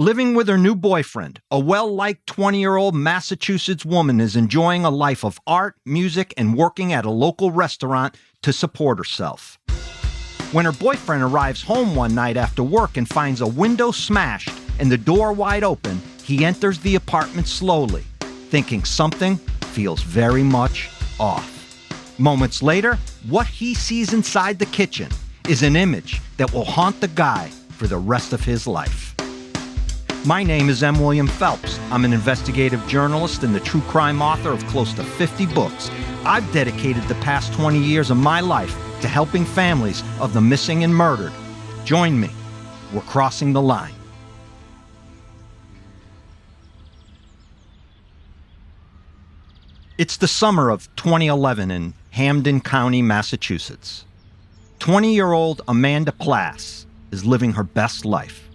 Living with her new boyfriend, a well-liked 20-year-old Massachusetts woman is enjoying a life of art, music, and working at a local restaurant to support herself. When her boyfriend arrives home one night after work and finds a window smashed and the door wide open, he enters the apartment slowly, thinking something feels very much off. Moments later, what he sees inside the kitchen is an image that will haunt the guy for the rest of his life. My name is M. William Phelps. I'm an investigative journalist and the true crime author of close to 50 books. I've dedicated the past 20 years of my life to helping families of the missing and murdered. Join me. We're crossing the line. It's the summer of 2011 in Hampden County, Massachusetts. 20-year-old Amanda Plasse is living her best life.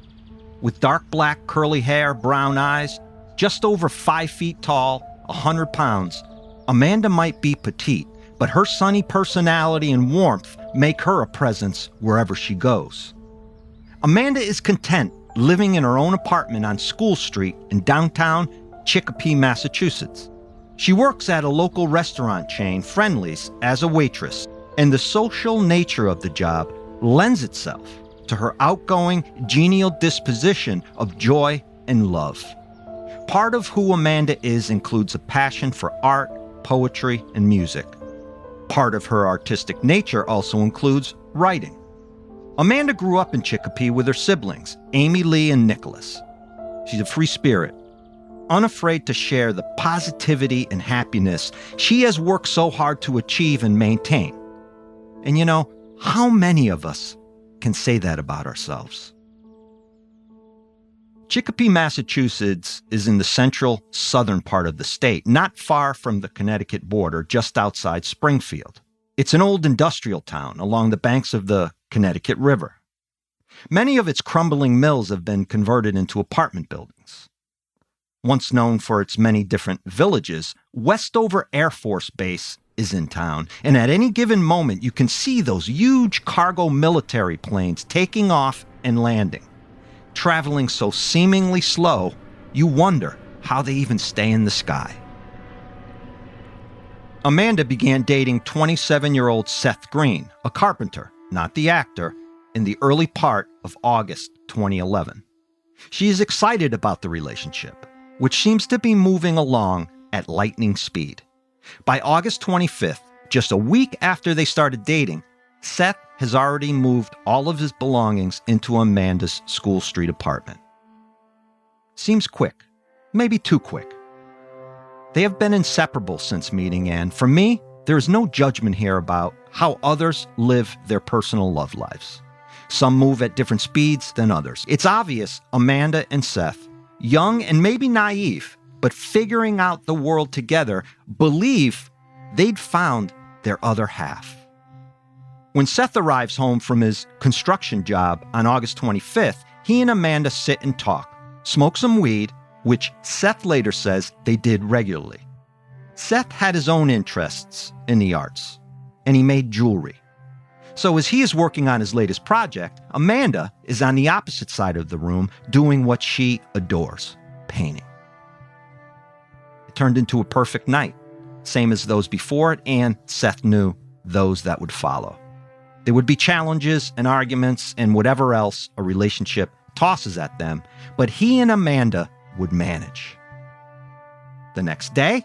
With dark black curly hair, brown eyes, just over 5 feet tall, 100 pounds, Amanda might be petite, but her sunny personality and warmth make her a presence wherever she goes. Amanda is content living in her own apartment on School Street in downtown Chicopee, Massachusetts. She works at a local restaurant chain, Friendly's, as a waitress, and the social nature of the job lends itself to her outgoing, genial disposition of joy and love. Part of who Amanda is includes a passion for art, poetry, and music. Part of her artistic nature also includes writing. Amanda grew up in Chicopee with her siblings, Amy Lee and Nicholas. She's a free spirit, unafraid to share the positivity and happiness she has worked so hard to achieve and maintain. And you know, how many of us can say that about ourselves? Chicopee, Massachusetts is in the central southern part of the state, not far from the Connecticut border, just outside Springfield. It's an old industrial town along the banks of the Connecticut River. Many of its crumbling mills have been converted into apartment buildings. Once known for its many different villages, Westover Air Force Base is in town, and at any given moment you can see those huge cargo military planes taking off and landing. Traveling so seemingly slow, you wonder how they even stay in the sky. Amanda began dating 27-year-old Seth Green, a carpenter, not the actor, in the early part of August 2011. She is excited about the relationship, which seems to be moving along at lightning speed. By August 25th, just a week after they started dating, Seth has already moved all of his belongings into Amanda's School Street apartment. Seems quick, maybe too quick. They have been inseparable since meeting, and for me, there is no judgment here about how others live their personal love lives. Some move at different speeds than others. It's obvious Amanda and Seth, young and maybe naive, but figuring out the world together, believe they'd found their other half. When Seth arrives home from his construction job on August 25th, he and Amanda sit and talk, smoke some weed, which Seth later says they did regularly. Seth had his own interests in the arts, and he made jewelry. So as he is working on his latest project, Amanda is on the opposite side of the room doing what she adores, painting. It turned into a perfect night, same as those before it, and Seth knew those that would follow. There would be challenges and arguments and whatever else a relationship tosses at them, but he and Amanda would manage. The next day,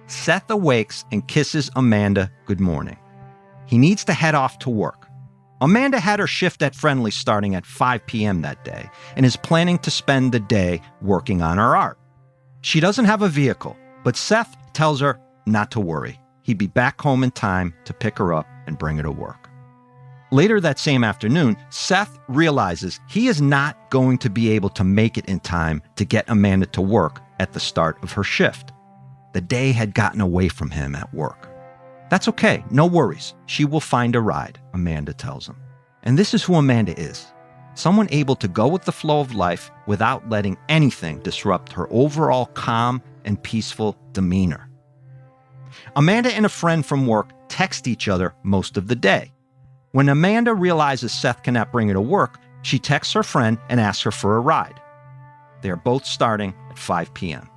Seth awakes and kisses Amanda good morning. He needs to head off to work. Amanda had her shift at Friendly starting at 5 p.m. that day and is planning to spend the day working on her art. She doesn't have a vehicle, but Seth tells her not to worry. He'd be back home in time to pick her up and bring her to work. Later that same afternoon, Seth realizes he is not going to be able to make it in time to get Amanda to work at the start of her shift. The day had gotten away from him at work. That's okay, no worries. She will find a ride, Amanda tells him. And this is who Amanda is. Someone able to go with the flow of life without letting anything disrupt her overall calm and peaceful demeanor. Amanda and a friend from work text each other most of the day. When Amanda realizes Seth cannot bring her to work, she texts her friend and asks her for a ride. They are both starting at 5 p.m.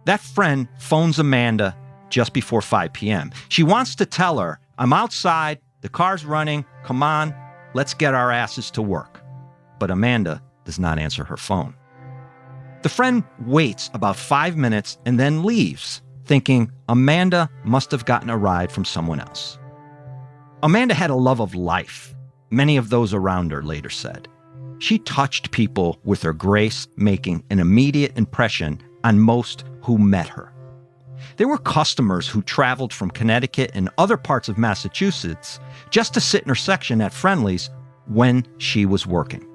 That friend phones Amanda just before 5 p.m. She wants to tell her, I'm outside, the car's running, come on, let's get our asses to work. But Amanda does not answer her phone. The friend waits about 5 minutes and then leaves, thinking Amanda must have gotten a ride from someone else. Amanda had a love of life, many of those around her later said. She touched people with her grace, making an immediate impression on most who met her. There were customers who traveled from Connecticut and other parts of Massachusetts just to sit in her section at Friendly's when she was working.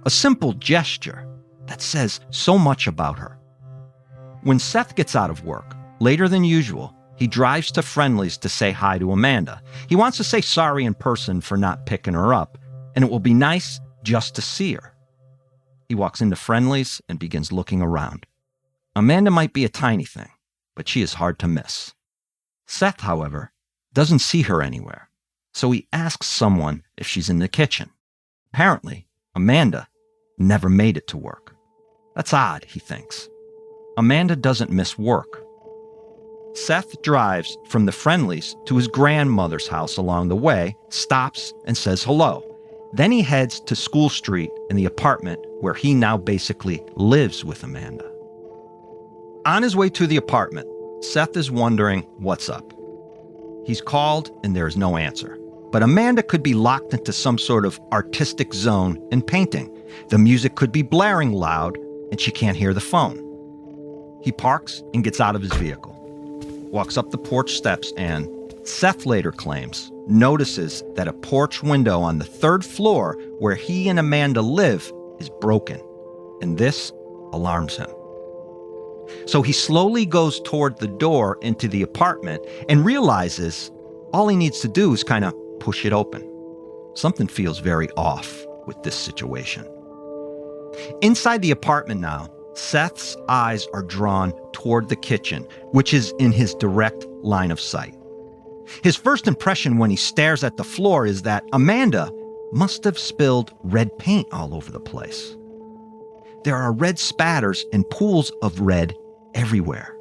A simple gesture that says so much about her. When Seth gets out of work, later than usual, he drives to Friendly's to say hi to Amanda. He wants to say sorry in person for not picking her up, and it will be nice just to see her. He walks into Friendly's and begins looking around. Amanda might be a tiny thing, but she is hard to miss. Seth, however, doesn't see her anywhere, so he asks someone if she's in the kitchen. Apparently, Amanda never made it to work. That's odd, he thinks. Amanda doesn't miss work. Seth drives from the Friendly's to his grandmother's house along the way, stops and says hello. Then he heads to School Street in the apartment where he now basically lives with Amanda. On his way to the apartment, Seth is wondering what's up. He's called and there is no answer. But Amanda could be locked into some sort of artistic zone and painting. The music could be blaring loud and she can't hear the phone. He parks and gets out of his vehicle, walks up the porch steps and, Seth later claims, notices that a porch window on the third floor where he and Amanda live is broken, and this alarms him. So he slowly goes toward the door into the apartment and realizes all he needs to do is kind of push it open. Something feels very off with this situation. Inside the apartment now, Seth's eyes are drawn toward the kitchen, which is in his direct line of sight. His first impression when he stares at the floor is that Amanda must have spilled red paint all over the place. There are red spatters and pools of red everywhere.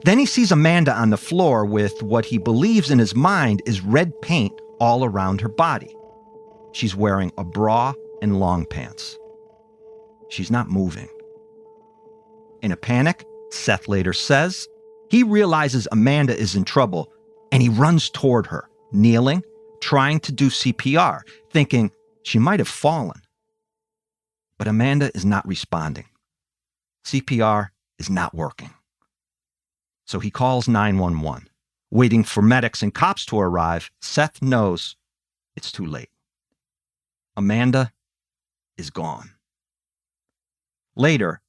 Then he sees Amanda on the floor with what he believes in his mind is red paint all around her body. She's wearing a bra and long pants. She's not moving. In a panic, Seth later says, he realizes Amanda is in trouble and he runs toward her, kneeling, trying to do CPR, thinking she might have fallen. But Amanda is not responding. CPR is not working. So he calls 911. Waiting for medics and cops to arrive, Seth knows it's too late. Amanda is gone. Later,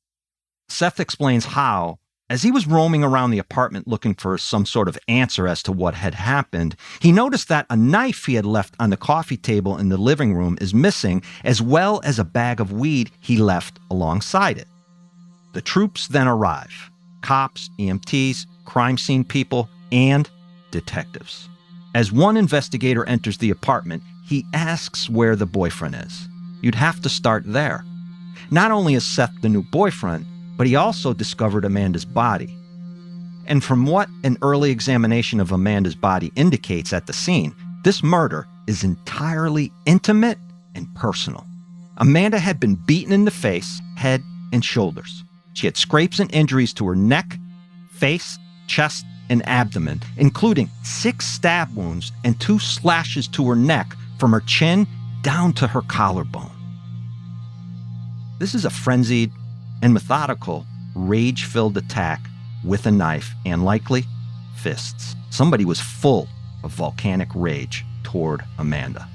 Seth explains how, as he was roaming around the apartment looking for some sort of answer as to what had happened, he noticed that a knife he had left on the coffee table in the living room is missing, as well as a bag of weed he left alongside it. The troops then arrive. Cops, EMTs, crime scene people, and detectives. As one investigator enters the apartment, he asks where the boyfriend is. You'd have to start there. Not only is Seth the new boyfriend, but he also discovered Amanda's body. And from what an early examination of Amanda's body indicates at the scene, this murder is entirely intimate and personal. Amanda had been beaten in the face, head, and shoulders. She had scrapes and injuries to her neck, face, chest, and abdomen, including 6 stab wounds and 2 slashes to her neck from her chin down to her collarbone. This is a frenzied and methodical, rage-filled attack with a knife and likely fists. Somebody was full of volcanic rage toward Amanda.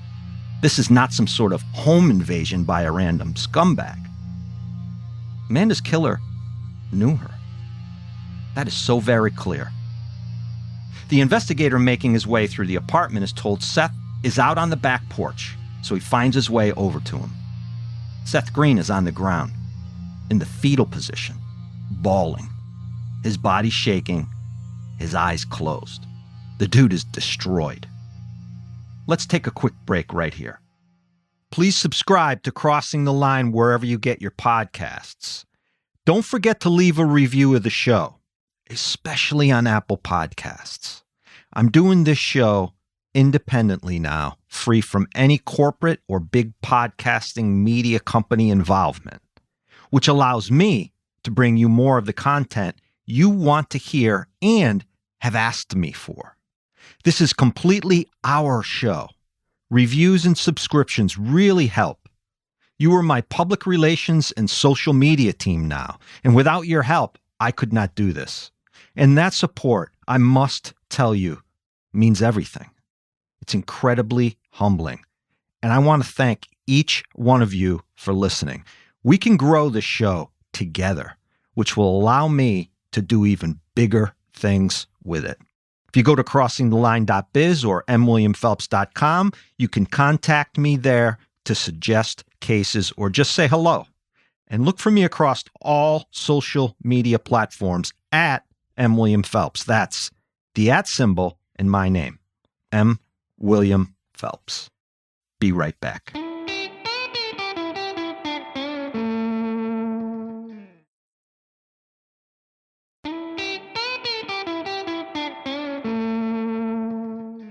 This is not some sort of home invasion by a random scumbag. Amanda's killer knew her. That is so very clear. The investigator making his way through the apartment is told Seth is out on the back porch, so he finds his way over to him. Seth Green is on the ground, in the fetal position, bawling, his body shaking, his eyes closed. The dude is destroyed. Let's take a quick break right here. please subscribe to Crossing the Line wherever you get your podcasts. Don't forget to leave a review of the show, especially on Apple Podcasts. I'm doing this show independently now, free from any corporate or big podcasting media company involvement, which allows me to bring you more of the content you want to hear and have asked me for. This is completely our show. Reviews and subscriptions really help. You are my public relations and social media team now, and without your help, I could not do this. And that support, I must tell you, means everything. It's incredibly humbling. And I want to thank each one of you for listening. We can grow this show together, which will allow me to do even bigger things with it. If you go to crossingtheline.biz or mwilliamphelps.com, you can contact me there to suggest cases or just say hello. And look for me across all social media platforms at M. William Phelps. That's the @ symbol and my name, M. William Phelps. Be right back.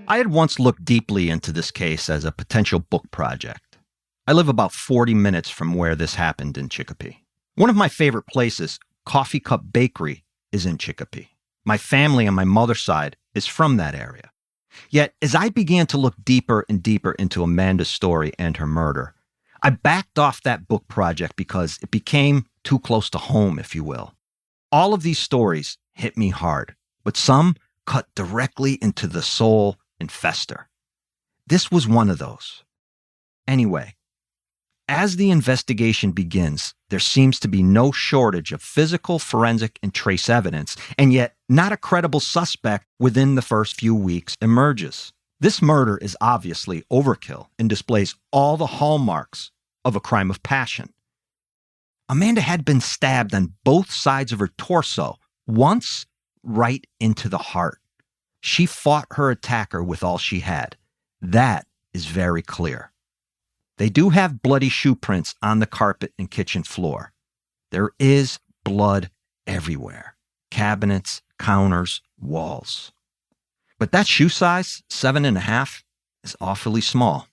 I had once looked deeply into this case as a potential book project. I live about 40 minutes from where this happened in Chicopee. One of my favorite places, Coffee Cup Bakery, is in Chicopee. My family on my mother's side is from that area. Yet, as I began to look deeper and deeper into Amanda's story and her murder, I backed off that book project because it became too close to home, if you will. All of these stories hit me hard, but some cut directly into the soul and fester. This was one of those. Anyway, as the investigation begins, there seems to be no shortage of physical, forensic, and trace evidence, and yet not a credible suspect within the first few weeks emerges. This murder is obviously overkill and displays all the hallmarks of a crime of passion. Amanda had been stabbed on both sides of her torso, once right into the heart. She fought her attacker with all she had. That is very clear. They do have bloody shoe prints on the carpet and kitchen floor. There is blood everywhere. Cabinets, counters, walls. But that shoe size, 7.5, is awfully small.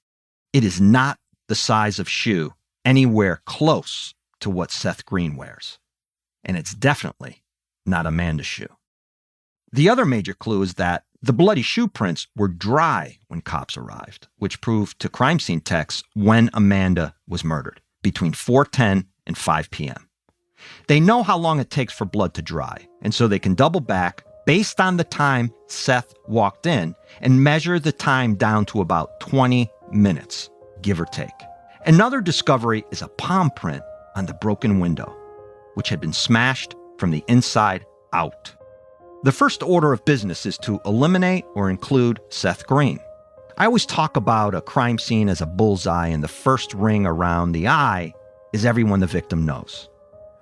It is not the size of shoe anywhere close to what Seth Green wears. And it's definitely not Amanda's shoe. The other major clue is that the bloody shoe prints were dry when cops arrived, which proved to crime scene techs when Amanda was murdered, between 4:10 and 5 p.m. They know how long it takes for blood to dry, and so they can double back based on the time Seth walked in and measure the time down to about 20 minutes, give or take. Another discovery is a palm print on the broken window, which had been smashed from the inside out. The first order of business is to eliminate or include Seth Green. I always talk about a crime scene as a bullseye, and the first ring around the eye is everyone the victim knows.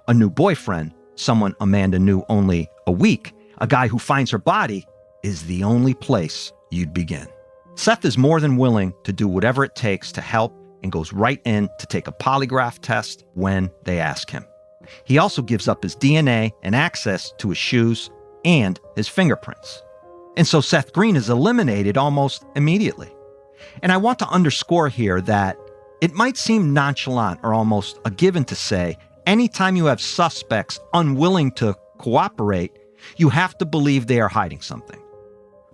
A new boyfriend, someone Amanda knew only a week, a guy who finds her body, is the only place you'd begin. Seth is more than willing to do whatever it takes to help and goes right in to take a polygraph test when they ask him. He also gives up his DNA and access to his shoes and his fingerprints. And so Seth Green is eliminated almost immediately. And I want to underscore here that it might seem nonchalant or almost a given to say, anytime you have suspects unwilling to cooperate, you have to believe they are hiding something.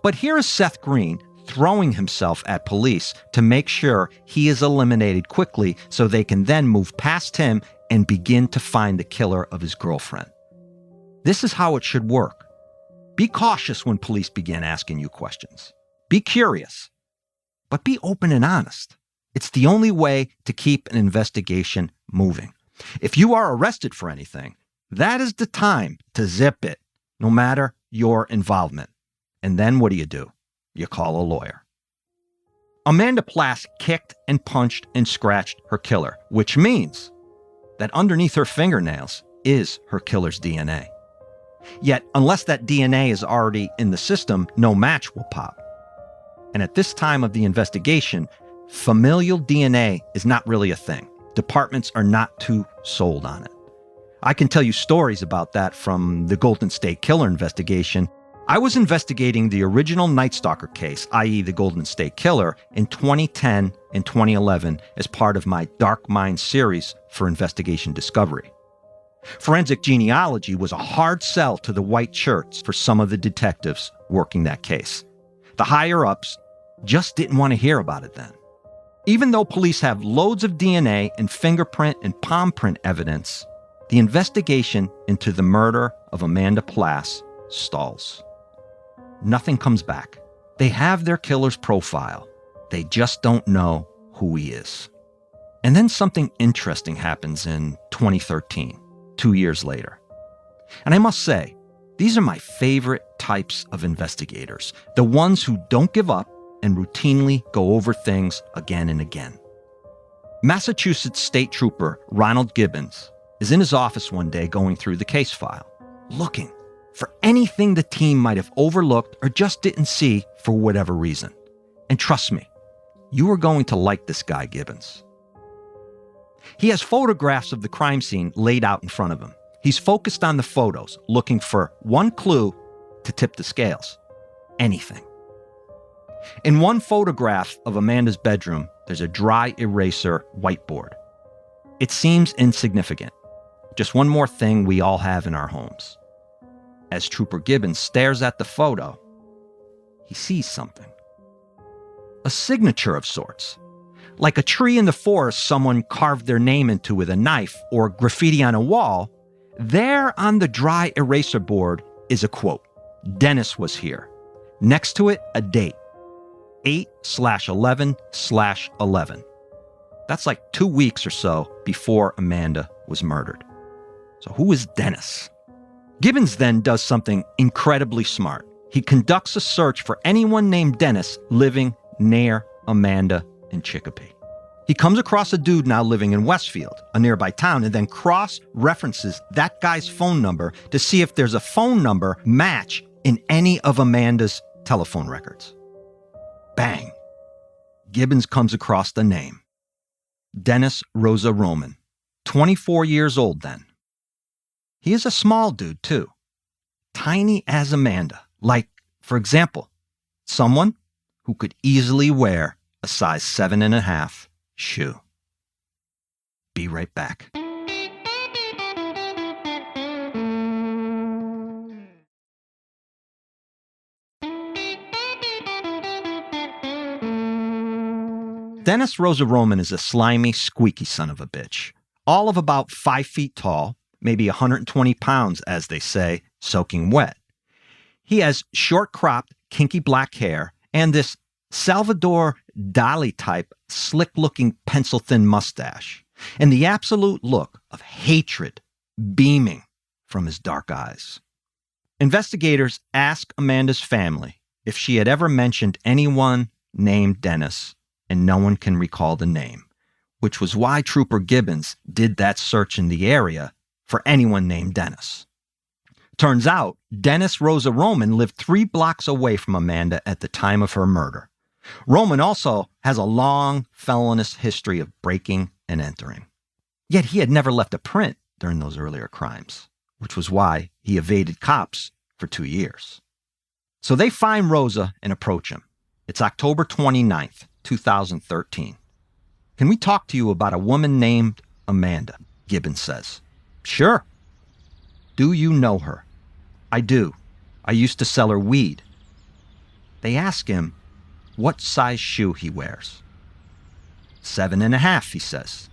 But here is Seth Green throwing himself at police to make sure he is eliminated quickly so they can then move past him and begin to find the killer of his girlfriend. This is how it should work. Be cautious when police begin asking you questions. Be curious, but be open and honest. It's the only way to keep an investigation moving. If you are arrested for anything, that is the time to zip it, no matter your involvement. And then what do? You call a lawyer. Amanda Plasse kicked and punched and scratched her killer, which means that underneath her fingernails is her killer's DNA. Yet, unless that DNA is already in the system, no match will pop. And at this time of the investigation, Familial DNA is not really a thing. Departments are not too sold on it. I can tell you stories about that from the Golden State Killer investigation. I was investigating the original Night Stalker case, i.e. the Golden State Killer, in 2010 and 2011 as part of my Dark Minds series for Investigation Discovery. Forensic genealogy was a hard sell to the white shirts for some of the detectives working that case. The higher-ups just didn't want to hear about it then. Even though police have loads of DNA and fingerprint and palm print evidence, the investigation into the murder of Amanda Plasse stalls. Nothing comes back. They have their killer's profile. They just don't know who he is. And then something interesting happens in 2013, 2 years later. And I must say, these are my favorite types of investigators, the ones who don't give up and routinely go over things again and again. Massachusetts State Trooper Ronald Gibbons is in his office one day going through the case file, looking for anything the team might have overlooked or just didn't see for whatever reason. And trust me, you are going to like this guy, Gibbons. He has photographs of the crime scene laid out in front of him. He's focused on the photos, looking for one clue to tip the scales. Anything. In one photograph of Amanda's bedroom, there's a dry eraser whiteboard. It seems insignificant. Just one more thing we all have in our homes. As Trooper Gibbons stares at the photo, he sees something. A signature of sorts. Like a tree in the forest someone carved their name into with a knife or graffiti on a wall, there on the dry eraser board is a quote. Dennis was here. Next to it, a date. 8/11/11. That's like 2 weeks or so before Amanda was murdered. So who is Dennis? Gibbons then does something incredibly smart. He conducts a search for anyone named Dennis living near Amanda in Chicopee. He comes across a dude now living in Westfield, a nearby town, and then cross-references that guy's phone number to see if there's a phone number match in any of Amanda's telephone records. Bang! Gibbons comes across the name. Dennis Rosa-Roman, 24 years old then. He is a small dude, too. Tiny as Amanda. Like, for example, someone who could easily wear a size 7.5 shoe. Be right back. Dennis Rosa-Roman is a slimy, squeaky son of a bitch. All of about 5 feet tall, maybe 120 pounds, as they say, soaking wet. He has short-cropped, kinky black hair and this Salvador Dali-type, slick-looking, pencil-thin mustache, and the absolute look of hatred beaming from his dark eyes. Investigators ask Amanda's family if she had ever mentioned anyone named Dennis, and no one can recall the name, which was why Trooper Gibbons did that search in the area for anyone named Dennis. Turns out, Dennis Rosa-Roman lived 3 blocks away from Amanda at the time of her murder. Roman also has a long felonious history of breaking and entering. Yet he had never left a print during those earlier crimes, which was why he evaded cops for 2 years. So they find Rosa and approach him. It's October 29th, 2013. Can we talk to you about a woman named Amanda? Gibbons says. Sure. Do you know her? I do. I used to sell her weed. They ask him what size shoe he wears. 7.5, he says.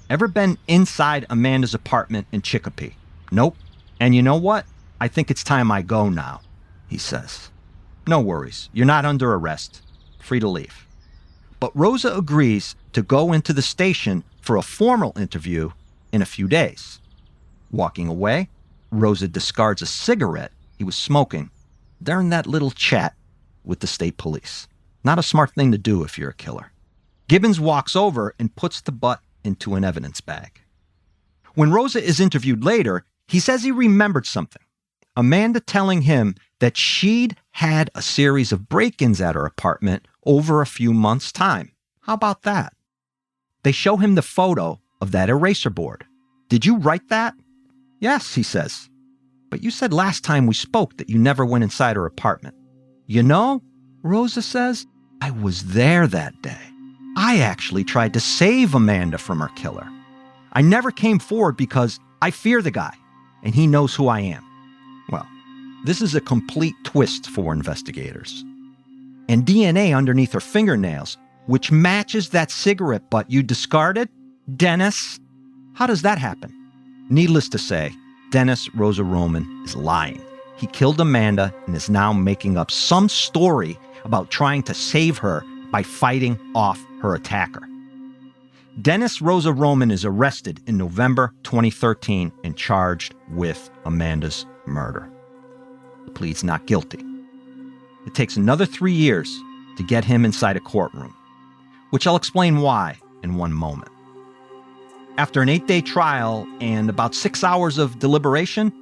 Ever been inside Amanda's apartment in Chicopee? Nope. And you know what? I think it's time I go now, he says. No worries. You're not under arrest. Free to leave. But Rosa agrees to go into the station for a formal interview in a few days. Walking away, Rosa discards a cigarette he was smoking during that little chat with the state police. Not a smart thing to do if you're a killer. Gibbons walks over and puts the butt into an evidence bag. When Rosa is interviewed later, he says he remembered something. Amanda telling him that she'd had a series of break-ins at her apartment over a few months' time. How about that? They show him the photo of that eraser board. Did you write that? Yes, he says. But you said last time we spoke that you never went inside her apartment. You know, Rosa says, I was there that day. I actually tried to save Amanda from her killer. I never came forward because I fear the guy, and he knows who I am. Well, this is a complete twist for investigators. And DNA underneath her fingernails, which matches that cigarette butt you discarded? Dennis? How does that happen? Needless to say, Dennis rosa-roman is lying. He killed Amanda and is now making up some story about trying to save her by fighting off her attacker. Dennis rosa-roman is arrested in November 2013 and charged with Amanda's murder. He pleads not guilty. It takes another 3 years to get him inside a courtroom, which I'll explain why in one moment. After an 8-day trial and about 6 hours of deliberation,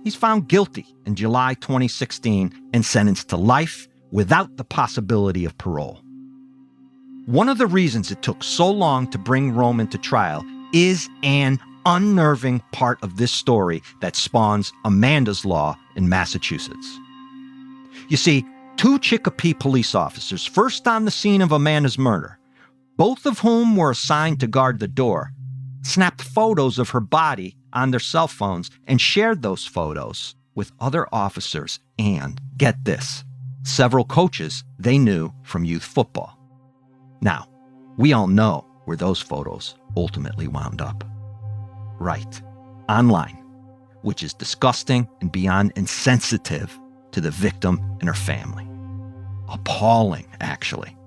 he's found guilty in July 2016 and sentenced to life without the possibility of parole. One of the reasons it took so long to bring Roman to trial is an unnerving part of this story that spawns Amanda's Law in Massachusetts. You see, 2 Chicopee police officers, first on the scene of Amanda's murder, both of whom were assigned to guard the door, snapped photos of her body on their cell phones and shared those photos with other officers and, get this, several coaches they knew from youth football. Now, we all know where those photos ultimately wound up. Right, online, which is disgusting and beyond insensitive to the victim and her family. Appalling, actually.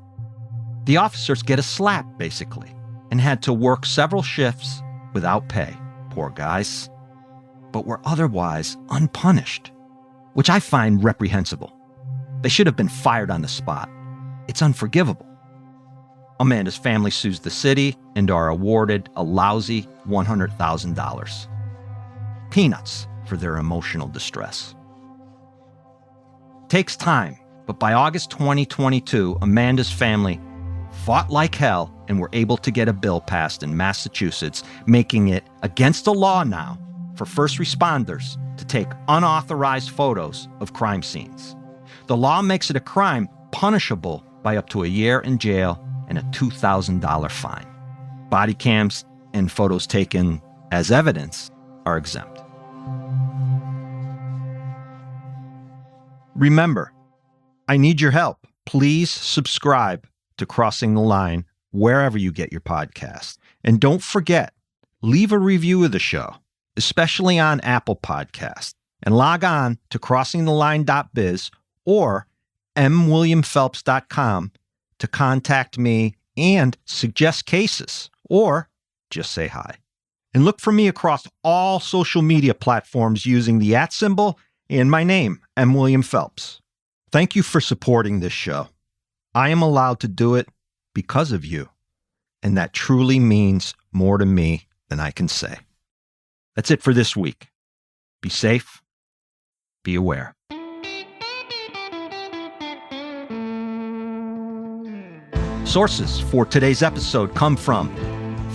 The officers get a slap, basically, and had to work several shifts without pay, poor guys, but were otherwise unpunished, which I find reprehensible. They should have been fired on the spot. It's unforgivable. Amanda's family sues the city and are awarded a lousy $100,000. Peanuts for their emotional distress. Takes time, but by August 2022, Amanda's family fought like hell and were able to get a bill passed in Massachusetts, making it against the law now for first responders to take unauthorized photos of crime scenes. The law makes it a crime punishable by up to a year in jail and a $2,000 fine. Body cams and photos taken as evidence are exempt. Remember, I need your help. Please subscribe to Crossing the Line wherever you get your podcast. And don't forget, leave a review of the show, especially on Apple Podcasts, and log on to crossingtheline.biz or mwilliamphelps.com to contact me and suggest cases, or just say hi. And look for me across all social media platforms using the @ symbol and my name, M. William Phelps. Thank you for supporting this show. I am allowed to do it because of you, and that truly means more to me than I can say. That's it for this week. Be safe. Be aware. Sources for today's episode come from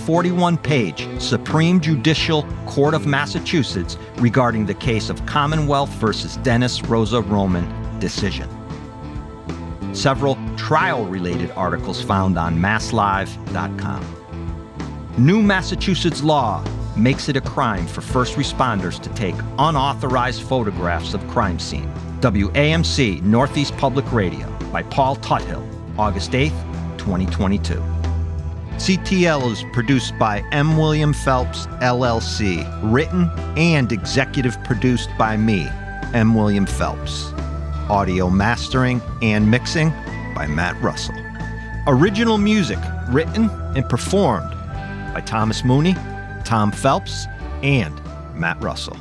41-page Supreme Judicial Court of Massachusetts regarding the case of Commonwealth versus Dennis rosa-roman decision. Several trial-related articles found on masslive.com. New Massachusetts law makes it a crime for first responders to take unauthorized photographs of crime scene. WAMC Northeast Public Radio by Paul Tuthill, August 8th, 2022. CTL is produced by M. William Phelps, LLC, written and executive produced by me, M. William Phelps. Audio mastering and mixing by Matt Russell. Original music written and performed by Thomas Mooney, Tom Phelps, and Matt Russell.